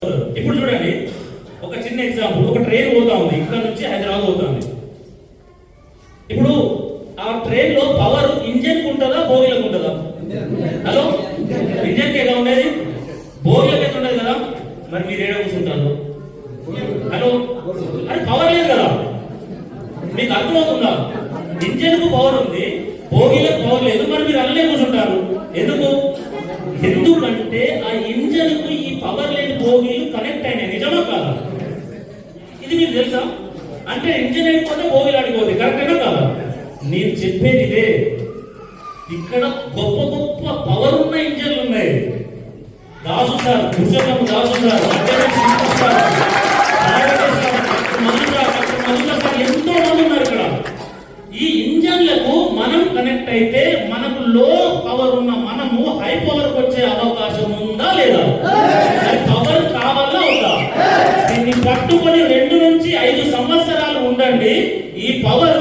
ఇప్పుడు చూడండి, ఒక చిన్న ఎగ్జాంపుల్. ఒక ట్రైన్ పోతా ఉంది, ఇక్కడ నుంచి హైదరాబాద్ పోతుంది. ఇప్పుడు ఆ ట్రైన్ లో పవర్ ఇంజన్ కు ఉంటుందా, బోగిలకు ఉంటుందా? హలో, ఇంజన్ కి ఎలా ఉండేది, బోగిలకు ఎంత ఉండేది కదా. మరి మీరు ఏడ కూర్చుంటారు? హలో, అది పవర్ లేదు కదా. మీకు అర్థమవుతుందా? ఇంజన్ కు పవర్ ఉంది, బోగిలకు పవర్ లేదు. మరి మీరు అల్లనే కూర్చుంటారు ఎందుకు? ఎందుకంటే ఆ ఇంజన్ కు ఈ పవర్ లేని బోగీలు కనెక్ట్ అయినాయి. నిజమా కాదా? ఇది మీకు తెలుసా? అంటే ఇంజన్ అయిపోతే బోగీలు ఆడిపోతుంది. కరెక్టేనా కాదా? నేను చెప్పేది ఇదే. ఇక్కడ గొప్ప గొప్ప పవర్ ఉన్న ఇంజన్లు ఉన్నాయి. దాసు సార్, పురుషోత్తమ దాసు సార్, ఎంతో మంది ఉన్నారు ఇక్కడ. ఈ ఇంజన్లకు మనం కనెక్ట్ అయితే మనకు లో పవర్ ఉన్న మనము హై పవర్ వచ్చే అవకాశం ఉందా లేదా? పవర్ కావాలా ఉందా? దీన్ని పట్టుకొని 2 నుంచి 5 సంవత్సరాలు ఉండండి. ఈ పవర్